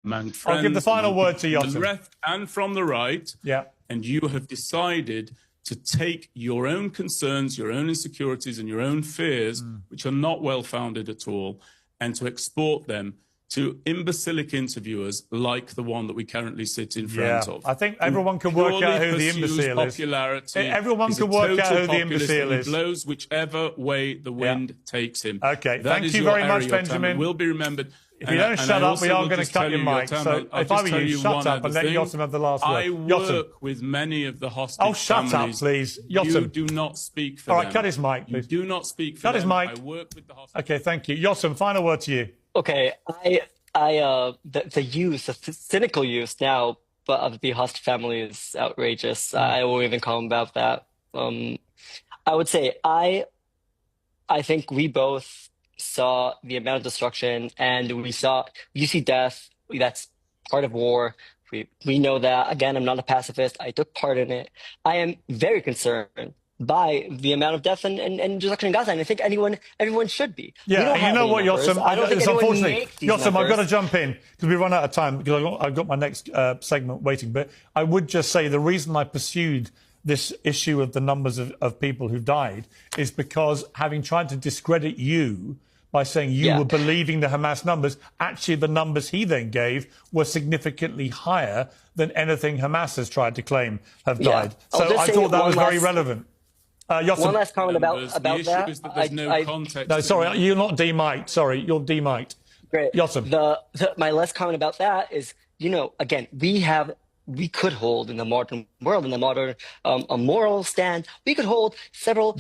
among friends, I'll give the final word to from the Yotam. left and from the right. Yeah. And you have decided to take your own concerns, your own insecurities, and your own fears, which are not well-founded at all, and to export them to imbecilic interviewers like the one that we currently sit in front of. I think everyone can work out who the imbecile is. Everyone can work out who the imbecile is. He blows whichever way the wind takes him. Okay, that thank you very much, Benjamin. Will be remembered. If you don't shut up, we are going to cut your mic. So if I were you, shut up and let Yotam have the last word. I work with many of the hostage families. Oh, shut up, please. Yotam. You do not speak for them. All right, cut his mic, please. You do not speak for them. Cut his mic. I work with the hostages. Okay, thank you. Yotam, final word to you. Okay, the cynical use now of the host family is outrageous. I won't even comment about that. I would say I think we both saw the amount of destruction, and you see death. That's part of war. We know that. Again, I'm not a pacifist. I took part in it. I am very concerned by the amount of death and destruction in Gaza, and I think everyone should be. Yeah, and you know what, Yotam? It's unfortunately, Yotam, I've got to jump in because we run out of time because I've got my next segment waiting. But I would just say the reason I pursued this issue of the numbers of people who died is because having tried to discredit you by saying you were believing the Hamas numbers, actually the numbers he then gave were significantly higher than anything Hamas has tried to claim have died. So I thought that was very relevant. One last comment about that. Is that there's no context. No, sorry, you're not demiked. Sorry, you're demiked. Great. Yotam. My last comment about that is, again, we could hold in the modern world, in the modern a moral stand. We could hold several,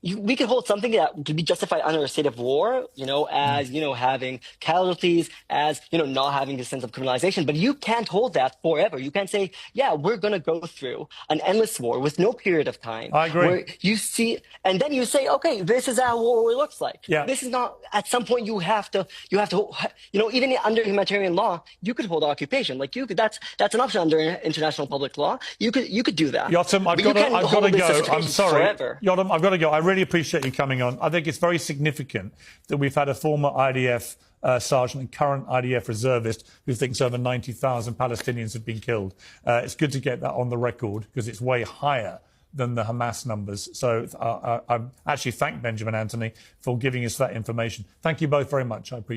we could hold something that could be justified under a state of war, as, having casualties, as, not having this sense of criminalization. But you can't hold that forever. You can't say, yeah, we're going to go through an endless war with no period of time. I agree. Where you see, and then you say, okay, this is how war looks like. Yeah. This is not, at some point you have to, even under humanitarian law, you could hold occupation. Like that's an option under international public law. You could do that. Yotam, I've got to go. I'm sorry. Forever. Yotam, I've got to go. I really appreciate you coming on. I think it's very significant that we've had a former IDF sergeant and current IDF reservist who thinks over 90,000 Palestinians have been killed. It's good to get that on the record because it's way higher than the Hamas numbers. So I actually thank Benjamin Anthony for giving us that information. Thank you both very much. I appreciate it.